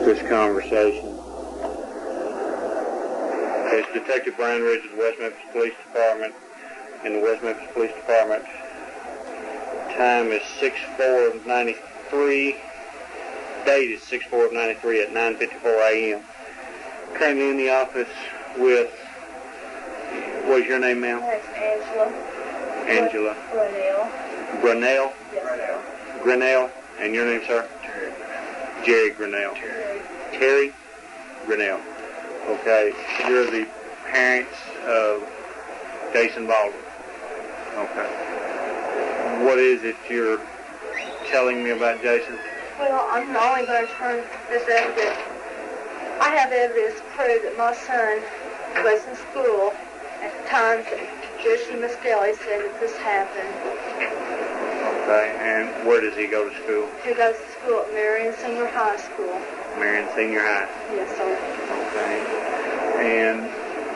this conversation. It's Detective Brian Ridge of the West Memphis Police Department. In the West Memphis Police Department, time is 6/4/93. Date is 6/4/93 at 9:54 a.m. Currently in the office with, what is your name, ma'am? That's Angela. Angela. Grinnell. Grinnell? Yes, sir. Grinnell. And your name, sir? Terry. Jerry Grinnell. Terry. Terry Grinnell. Okay. You're the parents of Jason Baldwin. Okay. What is it you're telling me about Jason? Well, I'm not only going to turn this evidence. I have evidence to prove that my son was in school at the time that Jesse Muskelly said that this happened. Okay. And where does he go to school? He goes to school at Marion Senior High School. Marion Senior High. Yes, sir. Okay. And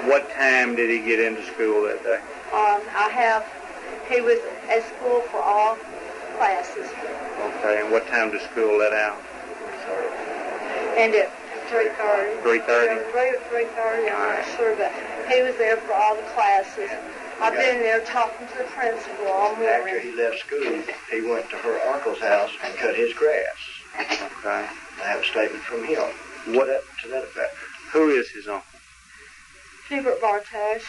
what time did he get into school that day? He was at school for all classes. Okay. And what time does school let out? And at 3:30. 3:30? 3 or 3:30, I'm not sure, but he was there for all the classes. I've been there talking to the principal all morning. After he left school, he went to her uncle's house and cut his grass. Okay. I have a statement from him What? to that effect. Who is his uncle? Hubert Bartosh.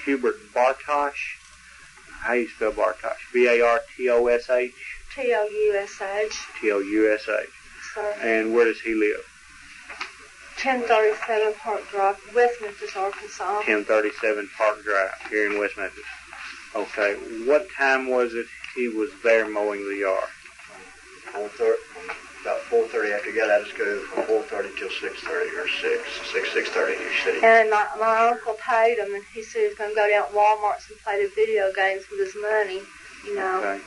Hubert Bartosh. How do you spell Bartosh? B-A-R-T-O-S-H? T-O-U-S-H. T-O-U-S-H. Sir. And where does he live? 1037 Park Drive, West Memphis, Arkansas. 1037 Park Drive here in West Memphis. Okay. What time was it he was there mowing the yard? About 4:30 after he got out of school, from 4:30 till 6:30 or 6:30. He said he And my uncle paid him, and he said he was going to go down to Walmart and play the video games with his money, you know. Okay.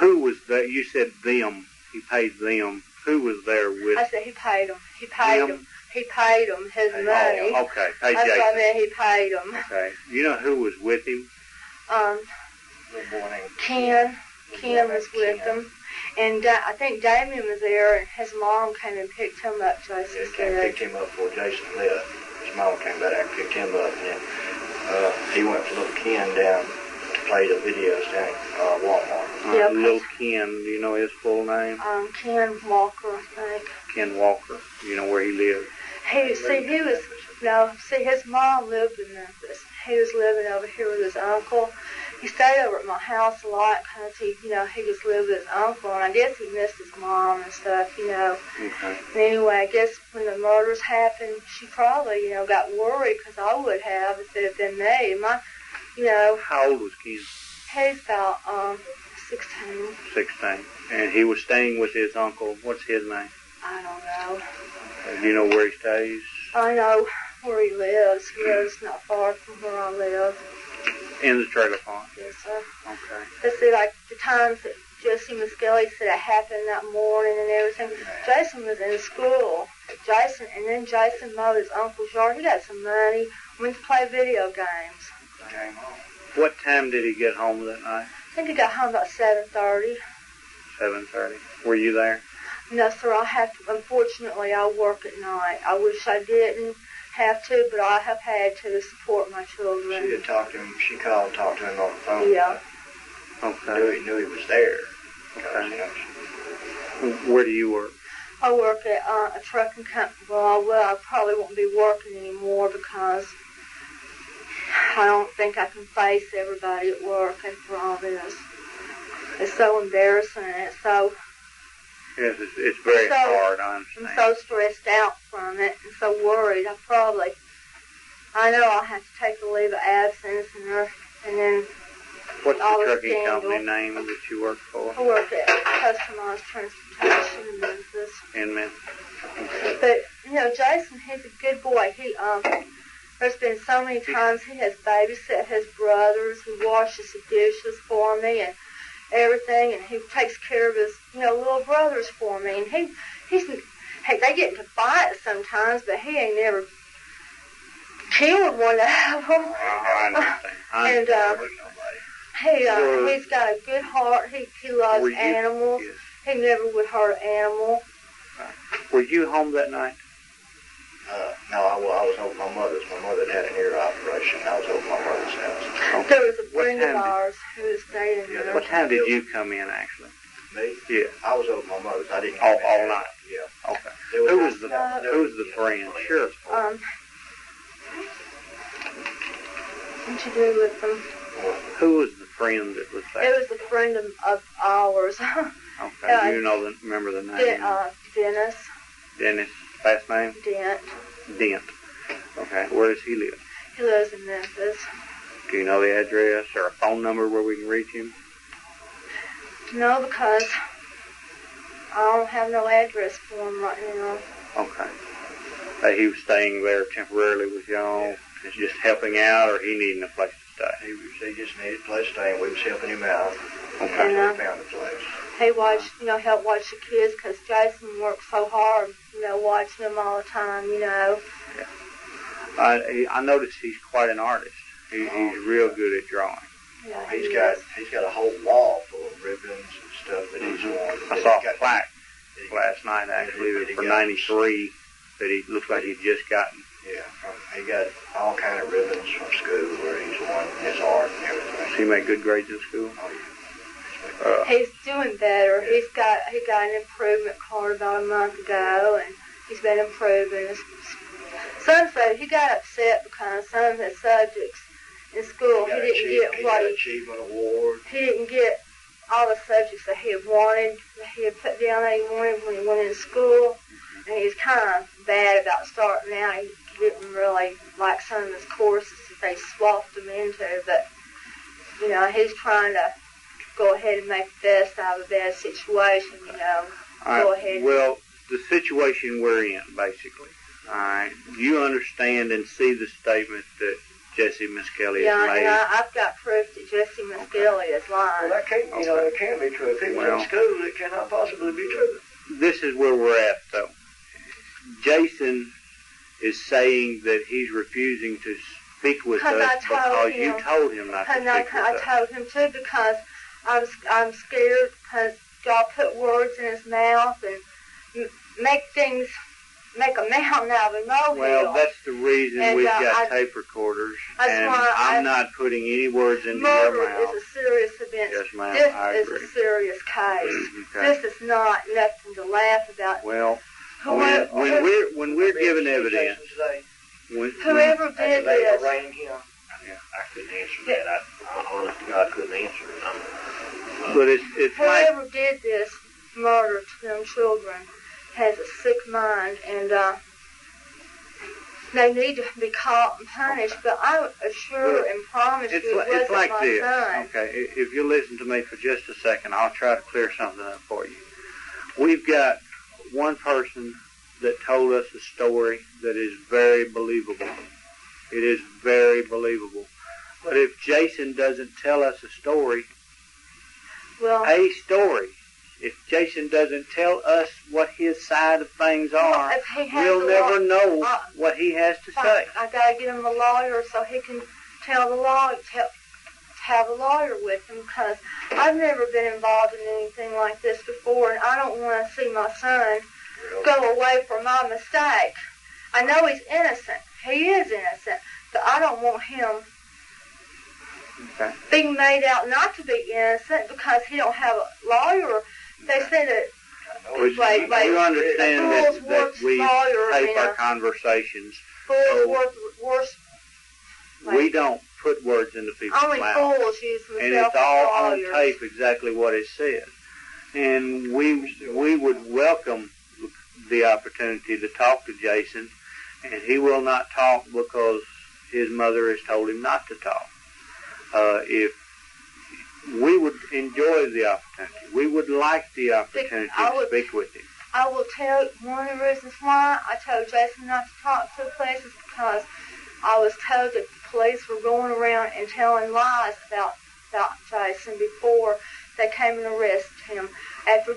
Who was there? You said them. He paid them. Who was there with I said he paid him. He paid him. He paid him his money. Oh, okay. Paid That's Jason. what I mean, he paid him. Okay. You know who was with him? little boy named Ken was with him. And I think Damien was there, and his mom came and picked him up, Jason said. picked him up before Jason left. His mom came back and picked him up, and then he went with little Ken down to play the videos down at Walmart. Yeah, Little Ken, do you know his full name? Ken Walker, I think. Ken Walker. You know where he lived? His mom lived in Memphis. He was living over here with his uncle. He stayed over at my house a lot because he just lived with his uncle, and I guess he missed his mom and stuff, Okay. And anyway, I guess when the murders happened, she probably, got worried because I would have if it had been me. How old was Ken? He's about 16. 16. And he was staying with his uncle. What's his name? I don't know. Do you know where he stays? I know where he lives. He lives not far from where I live. In the trailer park. Yes, sir. Okay. But see, like the times that Jesse Muskelly said it happened that morning and everything, Jason was in school. Jason mowed his uncle's yard. He got some money, went to play video games. Came home. What time did he get home that night? I think he got home about 7:30. 7:30. Were you there? No, sir, unfortunately, I work at night. I wish I didn't have to, but I have had to support my children. She had talked to him. She called and talked to him on the phone. Yeah. Okay. Knew he was there. Okay. Where do you work? I work at a trucking company. Well, I probably won't be working anymore because I don't think I can face everybody at work after all this. It's so embarrassing, and it's so... Yes, it's very hard, I understand. I'm so stressed out from it and so worried. I know I'll have to take a leave of absence and then What's all the the trucking scandal. company name that you work for? I work at Customized Transportation in Memphis. In Memphis. Okay. But, Jason, he's a good boy. There's been so many times he has babysat his brothers. He washes the dishes for me and everything, and he takes care of his, little brothers for me. And they get into fights sometimes, but he ain't never killed one of them. I understand. He's got a good heart. He loves animals. Yes. He never would hurt an animal. Were you home that night? No, I was over my mother's. My mother had an ear operation. I was over my mother's house. There was a friend of ours who was staying there. What time did you come in, actually? Me? Yeah. I was over my mother's. I didn't All come in there. night? Yeah. Okay. There was Who was the friend? Sure. What'd you do with them? Who was the friend that was there? It was a friend of ours. Okay. Do you remember the name? Dennis. Dennis. Last name? Dent. Dent. Okay. Where does he live? He lives in Memphis. Do you know the address or a phone number where we can reach him? No, because I don't have no address for him right now. Okay. He was staying there temporarily with y'all, just helping out, or he needing a place to stay? He just needed a place to stay, and we was helping him out. Okay. And we found a place. He watched, helped watch the kids because Jason worked so hard, watching them all the time, Yeah. I noticed he's quite an artist. He's real good at drawing. Yeah, He's got a whole wall full of ribbons and stuff that he's worn. I saw a plaque last night, actually, for 93 that he looks like he'd just gotten. Yeah, he got all kind of ribbons from school where he's won his art and everything. Does he make good grades in school? Oh, yeah. He's doing better. He got an improvement card about a month ago, and he's been improving. Some said he got upset because some of his subjects in school he didn't get achievement award. He didn't get all the subjects that he had wanted, that he had put down that he wanted when he went into school, and he was kind of bad about starting out. He didn't really like some of his courses that they swapped him into, but he's trying to go ahead and make the best out of a bad situation, Go ahead. Well, the situation we're in, basically. All right. You understand and see the statement that Jesse Miskelly has made. Yeah, I've got proof that Jesse Miskelly is lying. Well, that can't, it can't be true. If he was in school, it cannot possibly be true. This is where we're at, though. Jason is saying that he's refusing to speak with us because you told him not to speak with us. I told him to because I'm scared because y'all put words in his mouth and make a mountain out of a molehill. Well, that's the reason we've got tape recorders, and I'm not putting any words into your mouth. Murder is a serious event. Yes, ma'am, I this agree. is a serious case. Okay. This is not nothing to laugh about. Well, when we're given evidence, whoever did this. I couldn't answer that. I honest to God couldn't answer it. But it's whoever did this murder to them children has a sick mind, and they need to be caught and punished. Okay. But I assure and promise you it wasn't like my this. son. Okay, if you listen to me for just a second, I'll try to clear something up for you. We've got one person that told us a story that is very believable. It is very believable. But if Jason doesn't tell us a story, if Jason doesn't tell us what his side of things are, we'll never know what he has to say. I got to get him a lawyer so he can tell the lawyer, have a lawyer with him, because I've never been involved in anything like this before, and I don't want to see my son go away for my mistake. I know he's innocent. He is innocent, but I don't want him being made out not to be innocent because he don't have a lawyer. They said that. You understand that we tape our conversations. We don't put words into people's mouths. Only fools use themselves. And it's all on tape exactly what it says. And we would welcome the opportunity to talk to Jason, and he will not talk because his mother has told him not to talk. If we would enjoy the opportunity, we would like the opportunity to speak with him. I will tell you one of the reasons why I told Jason not to talk to the police is because I was told that the police were going around and telling lies about Jason before they came and arrested him. After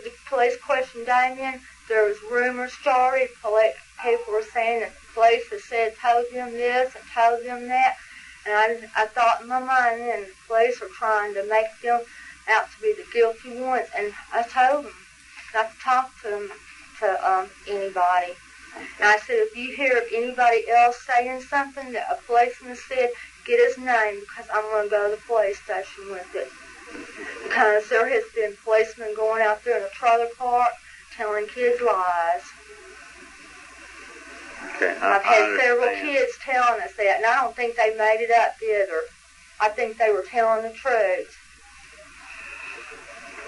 the police questioned Damien, there was rumors started. People were saying that the police had told them this and told them that. And I thought in my mind then the police were trying to make them out to be the guilty ones. And I told them not to talk to them to anybody. And I said, if you hear of anybody else saying something that a policeman said, get his name, because I'm going to go to the police station with it. Because there has been policemen going out there in a trailer park telling kids lies. Okay, I've had several kids telling us that, and I don't think they made it up either. I think they were telling the truth.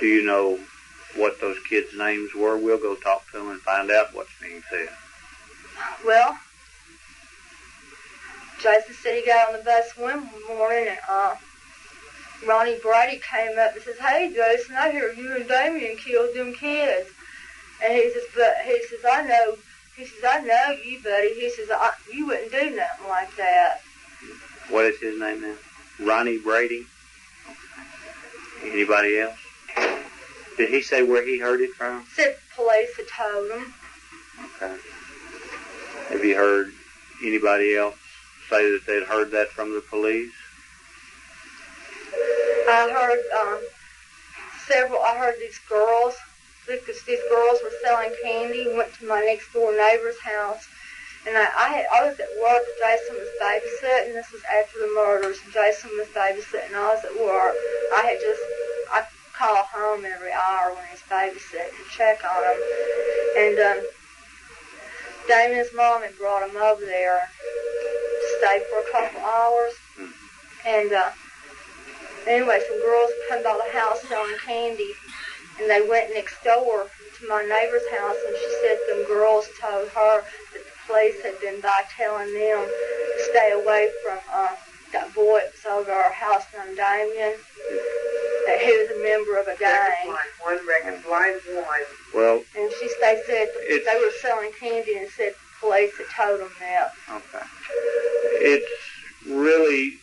Do you know what those kids' names were? We'll go talk to them and find out what's being said. Well, Jason said he got on the bus one morning, and Ronnie Brady came up and says, "Hey, Jason, I hear you and Damien killed them kids." And he says, I know you, buddy. He says, you wouldn't do nothing like that. What is his name now? Ronnie Brady? Anybody else? Did he say where he heard it from? Said police had told him. Okay. Have you heard anybody else say that they'd heard that from the police? I heard these girls, because these girls were selling candy, and went to my next door neighbor's house. And I was at work. Jason was babysitting. This was after the murders. Jason was babysitting. I was at work. I call home every hour when he's babysitting to check on him. And Damien's mom had brought him over there to stay for a couple hours. And anyway, some girls come by the house selling candy, and they went next door to my neighbor's house, and she said them girls told her that the police had been by telling them to stay away from that boy that was over our house named Damien, that he was a member of a gang. Well, and they said they were selling candy, and said the police had told them that. Okay.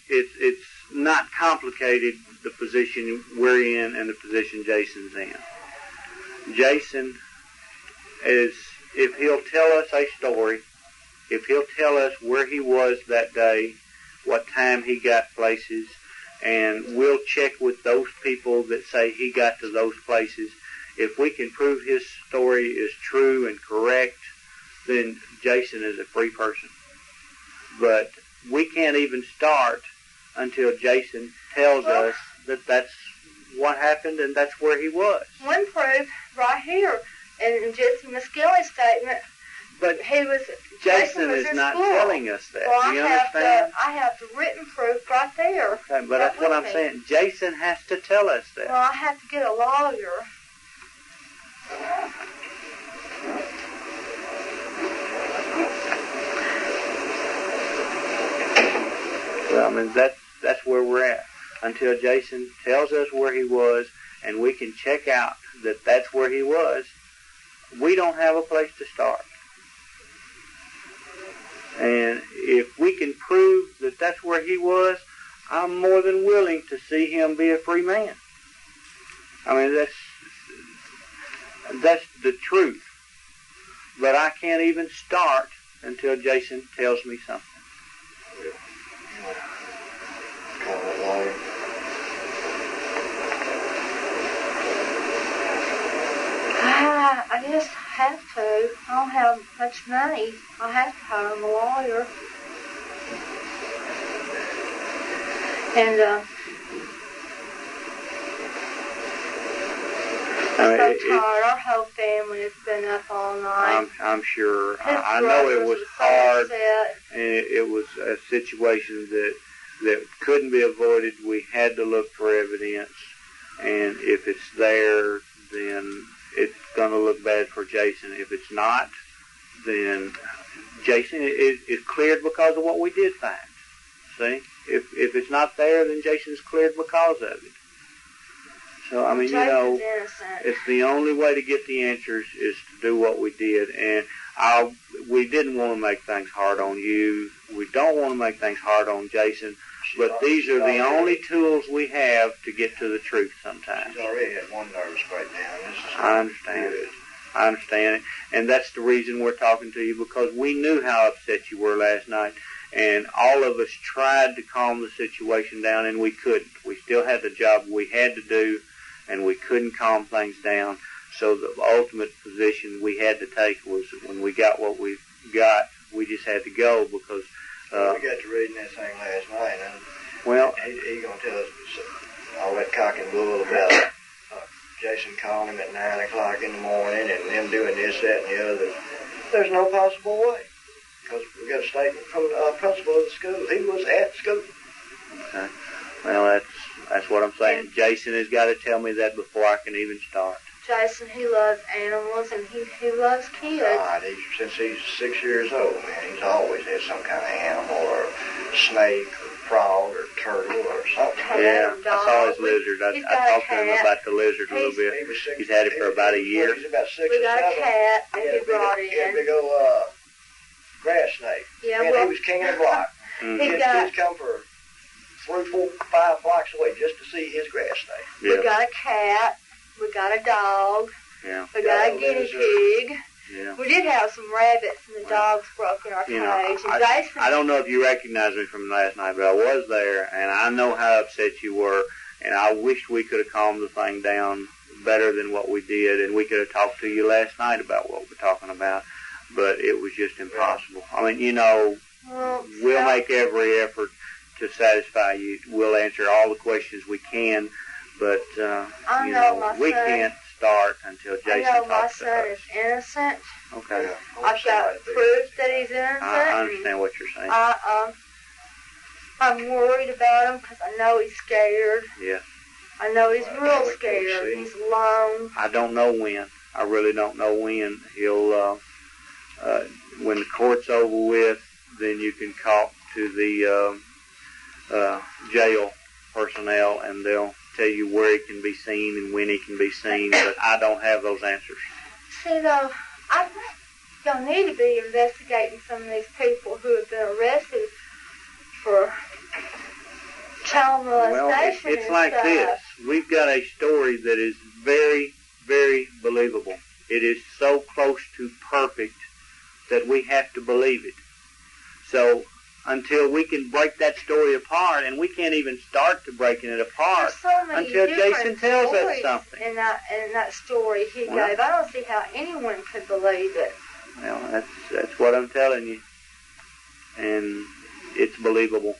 It's not complicated, the position we're in and the position Jason's in. Jason is, if he'll tell us a story, if he'll tell us where he was that day, what time he got places, and we'll check with those people that say he got to those places. If we can prove his story is true and correct, then Jason is a free person. But we can't even start until Jason tells us that that's what happened and that's where he was. One proof right here in Jesse Muskelly's statement. But Jason is not telling us that. Well, do you understand? I have the written proof right there. Okay, but that's what I'm saying. Jason has to tell us that. Well, I have to get a lawyer. Well, I mean, that's where we're at. Until Jason tells us where he was and we can check out that that's where he was, we don't have a place to start. And if we can prove that that's where he was, I'm more than willing to see him be a free man. I mean, that's the truth. But I can't even start until Jason tells me something. I just have to. I don't have much money. I have to hire a lawyer. And I'm so tired. Our whole family has been up all night. I'm sure. I know it was hard, and it was a situation that couldn't be avoided. We had to look for evidence, and if it's there, then it's going to look bad for Jason. If it's not, then Jason is cleared because of what we did find. See? If it's not there, then Jason's cleared because of it. So, I mean, Jason's innocent. It's the only way to get the answers is to do what we did. And we didn't want to make things hard on you. We don't want to make things hard on Jason. But these are the only tools we have to get to the truth sometimes. She's already had one nervous breakdown. I understand it. I understand it. And that's the reason we're talking to you, because we knew how upset you were last night. And all of us tried to calm the situation down, and we couldn't. We still had the job we had to do, and we couldn't calm things down. So the ultimate position we had to take was when we got what we got, we just had to go because. We got to reading that thing last night, and he gonna tell us all that cock and bull about Jason calling him at 9 o'clock in the morning and them doing this, that, and the other. There's no possible way because we got a statement from the principal of the school. He was at school. Okay. Well, that's what I'm saying. Jason has got to tell me that before I can even start. Jason, he loves animals and he loves kids. God, since he's 6 years old, man, he's always had some kind of animal or snake or frog or turtle or something. Yeah, I saw his lizard. I talked to him about the lizard a little bit. He's had it for about a year. He's about 6 we or 7. got a cat that he brought in. He had a big old grass snake. Yeah, man, he was king of the block. Kids come for 3, 4, 5 blocks away just to see his grass snake. Yeah. We got a cat. We got a dog. Yeah. We got a guinea pig. Yeah. We did have some rabbits, and the dogs broke in our cage. I don't know if you recognize me from last night, but I was there, and I know how upset you were, and I wished we could have calmed the thing down better than what we did, and we could have talked to you last night about what we're talking about, but it was just impossible. I mean, we'll make every effort to satisfy you. We'll answer all the questions we can. But, we can't start until Jason talks to us. I know my son is innocent. Okay. Yeah, I've got proof that he's innocent. I understand what you're saying. I'm worried about him because I know he's scared. Yeah. I know he's real scared. He's alone. I don't know when. I really don't know when. He'll, when the court's over with, then you can talk to the jail personnel and they'll tell you where he can be seen and when he can be seen, but I don't have those answers. See, though, I think y'all need to be investigating some of these people who have been arrested for child molestation. Well, it's like this. We've got a story that is very, very believable. It is so close to perfect that we have to believe it. So until we can break that story apart, and we can't even start to breaking it apart until Jason tells us something. In that story he gave, I don't see how anyone could believe it. Well, that's what I'm telling you, and it's believable.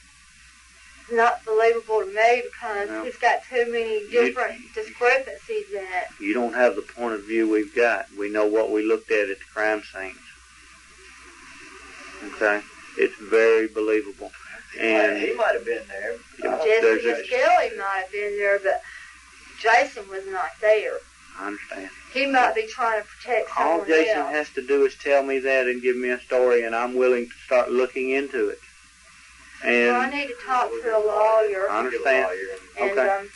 It's not believable to me because he's got too many different discrepancies in it. You don't have the point of view we've got. We know what we looked at the crime scenes. Okay? It's very believable. And he might have been there. Jesse Skelly might have been there, but Jason was not there. I understand. He might be trying to protect someone else. All Jason has to do is tell me that and give me a story, and I'm willing to start looking into it. And I need to talk to a lawyer. I understand. And, okay.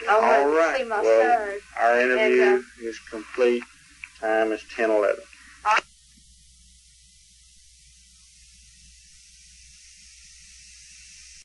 I want right. to see my well, son. Our interview is complete. Time is 10:11.